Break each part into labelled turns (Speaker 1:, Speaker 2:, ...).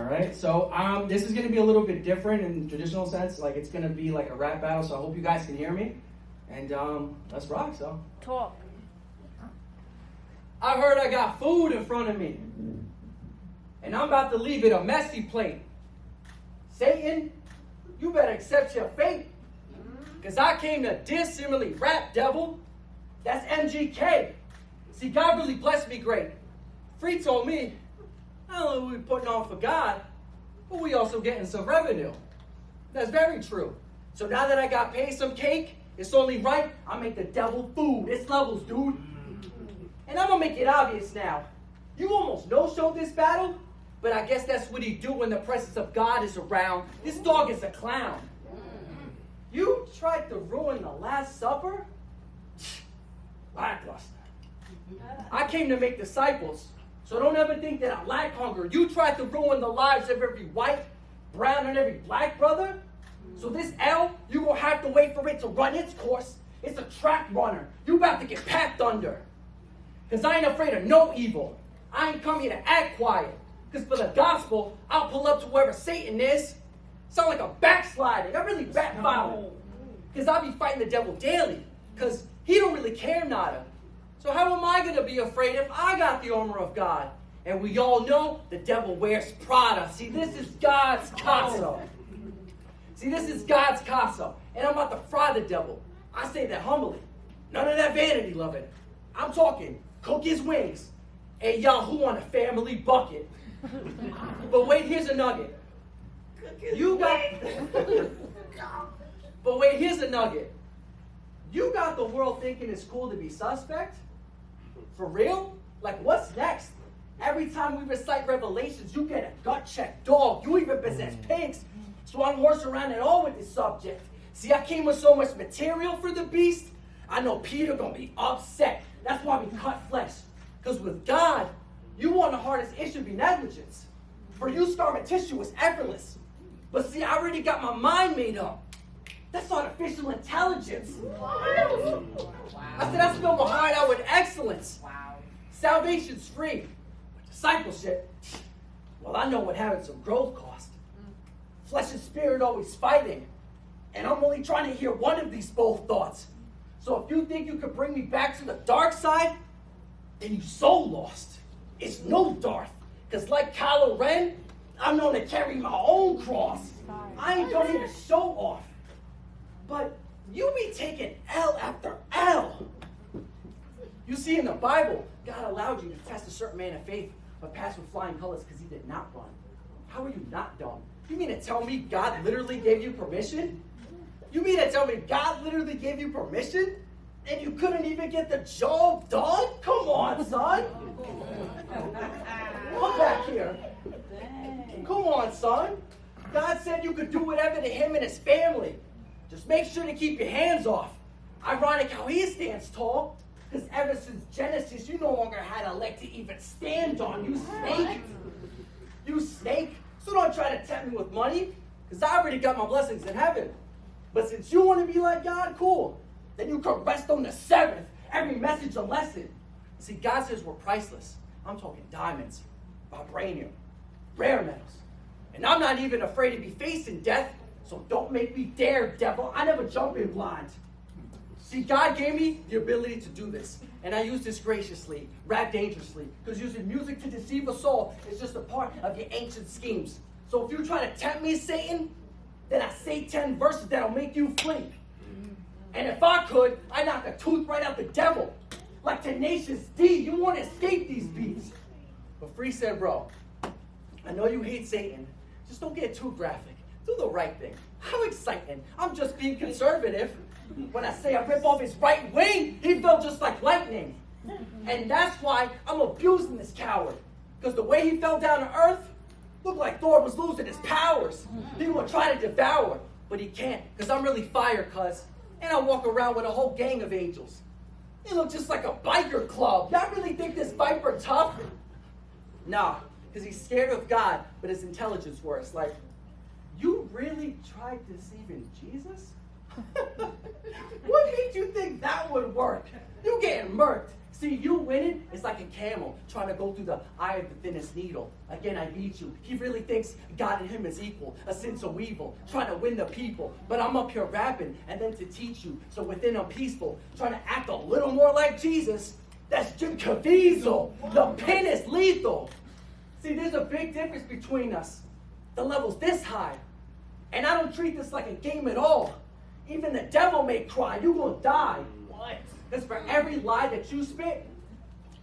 Speaker 1: right, so this is going to be a little bit different in the traditional sense. Like, it's going to be like a rap battle, so I hope you guys can hear me. And let's rock, so.
Speaker 2: Talk.
Speaker 1: I heard I got food in front of me, and I'm about to leave it a messy plate. Satan, you better accept your fate, because I came to dissimulate rap, devil. That's MGK. See, God really blessed me great. Free told me, not only are we putting on for God, but we also getting some revenue. That's very true. So now that I got paid some cake, it's only right I make the devil food. It's levels, dude. And I'm gonna make it obvious now. You almost no-showed this battle, but I guess that's what he do when the presence of God is around. This dog is a clown. You tried to ruin the Last Supper? Lackluster. I came to make disciples, so don't ever think that I lack hunger. You tried to ruin the lives of every white, brown, and every black brother. So this L, you gonna have to wait for it to run its course. It's a track runner. You about to get packed under. Because I ain't afraid of no evil. I ain't come here to act quiet. Because for the gospel, I'll pull up to wherever Satan is. Sound like a backslider. I really rap violent. Because I'll be fighting the devil daily. Because he don't really care nada. So how am I going to be afraid if I got the armor of God? And we all know the devil wears Prada. See, this is God's casa. See, this is God's casa. And I'm about to fry the devil. I say that humbly. None of that vanity, loving. I'm talking cook his wings. And Yahoo on a family bucket. But wait, here's a nugget. But wait, here's a nugget. You got the world thinking it's cool to be suspect? For real? Like, what's next? Every time we recite Revelations, you get a gut check. Dog, you even possess pigs. So I'm horsing around at all with this subject. See, I came with so much material for the beast, I know Peter gonna be upset. That's why we cut flesh. Because with God, you want the hardest issue be negligence. For you, scarring tissue is effortless. But see, I already got my mind made up. That's artificial intelligence. Wow. I said I spill my heart out with excellence. Wow. Salvation's free. But discipleship, well, I know what having some growth cost. Flesh and spirit always fighting. And I'm only trying to hear one of these both thoughts. So if you think you could bring me back to the dark side, then you so lost. It's no Darth. Because like Kylo Ren, I'm known to carry my own cross. I ain't done here to show off. But you be taking L after L. You see, in the Bible, God allowed you to test a certain man of faith, but pass with flying colors because he did not run. How are you not dumb? You mean to tell me God literally gave you permission? You mean to tell me God literally gave you permission? And you couldn't even get the job done? Come on, son. Come back here. Come on, son. God said you could do whatever to him and his family. Just make sure to keep your hands off. Ironic how he stands tall, because ever since Genesis, you no longer had a leg to even stand on, you snake. You snake. So don't try to tempt me with money, because I already got my blessings in heaven. But since you want to be like God, cool. Then you can rest on the seventh. Every message a lesson. See, God says we're priceless. I'm talking diamonds, vibranium, rare metals. And I'm not even afraid to be facing death, so don't make me dare, devil. I never jump in blind. See, God gave me the ability to do this, and I use this graciously, rap dangerously, because using music to deceive a soul is just a part of your ancient schemes. So if you try to tempt me, Satan, then I say 10 verses that'll make you flee. And if I could, I'd knock a tooth right out the devil. Like Tenacious D, you want to escape these beats. But Free said, bro, I know you hate Satan. Just don't get too graphic. Do the right thing. How exciting. I'm just being conservative. When I say I rip off his right wing, he fell just like lightning. And that's why I'm abusing this coward. Because the way he fell down to earth looked like Thor was losing his powers. He would try to devour, but he can't. Because I'm really fire, cuz. And I walk around with a whole gang of angels. They look just like a biker club. Y'all really think this Viper tough? Nah, because he's scared of God, but his intelligence worse. Like, you really tried deceiving Jesus? What made you think that would work? You getting murked. See, you winning is like a camel trying to go through the eye of the thinnest needle. Again, I beat you. He really thinks God and him is equal, a sin so evil, trying to win the people. But I'm up here rapping and then to teach you. So within I'm peaceful, trying to act a little more like Jesus. That's Jim Caviezel. The pen is lethal. See, there's a big difference between us. The level's this high. And I don't treat this like a game at all. Even the devil may cry. You gonna die. What? Because for every lie that you spit,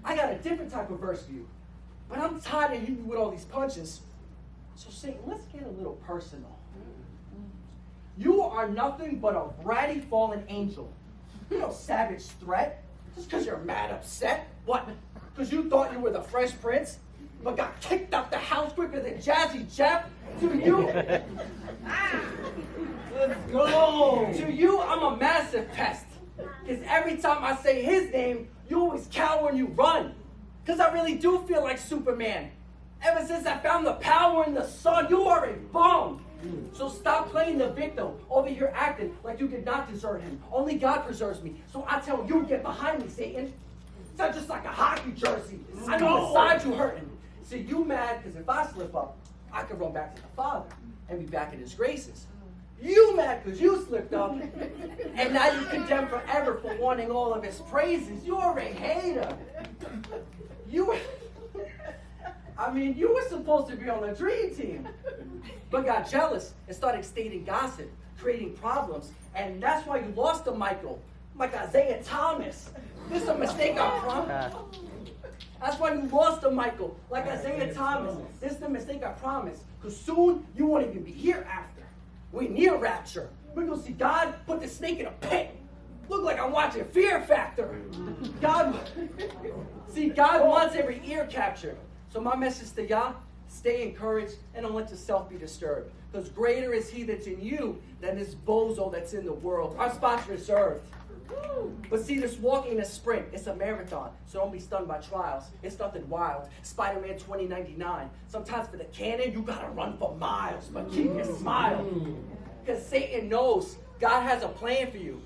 Speaker 1: I got a different type of verse for you. But I'm tired of hitting you with all these punches. So Satan, let's get a little personal. You are nothing but a bratty fallen angel. You're no savage threat. Just because you're mad upset. What? Because you thought you were the Fresh Prince, but got kicked out the house quicker than Jazzy Jeff? To you, let's go. To you, I'm a massive pest. Because every time I say his name, you always cower and you run. Because I really do feel like Superman. Ever since I found the power in the sun, you are a bum. So stop playing the victim over here acting like you did not desert him. Only God preserves me. So I tell you, get behind me, Satan. It's not just like a hockey jersey. I know inside you hurting. See, you mad because if I slip up, I can run back to the Father and be back in his graces. You mad because you slipped up, and now you condemned forever for wanting all of his praises. You're a hater. You were supposed to be on the dream team, but got jealous and started stating gossip, creating problems, and that's why you lost to Michael, like Isaiah Thomas. This is a mistake, I promise. That's why you lost to Michael, like Isaiah Thomas. This is the mistake, I promise, because soon you won't even be here after. We near rapture. We're going to see God put the snake in a pit. Look like I'm watching Fear Factor. God wants every ear captured. So my message to y'all, stay encouraged and don't let yourself be disturbed. Because greater is he that's in you than this bozo that's in the world. Our spot's reserved. But see, this walk ain't a sprint, it's a marathon. So don't be stunned by trials. It's nothing wild. Spider-Man 2099. Sometimes for the cannon, you gotta run for miles, but keep your smile. Because Satan knows God has a plan for you.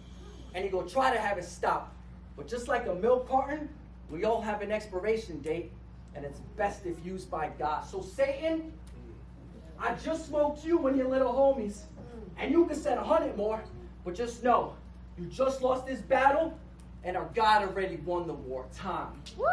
Speaker 1: And he gonna try to have it stop. But just like a milk carton, we all have an expiration date. And it's best if used by God. So Satan, I just smoked you and your little homies. And you can send 100 more. But just know, you just lost this battle, and our God already won the war. Time. Woo!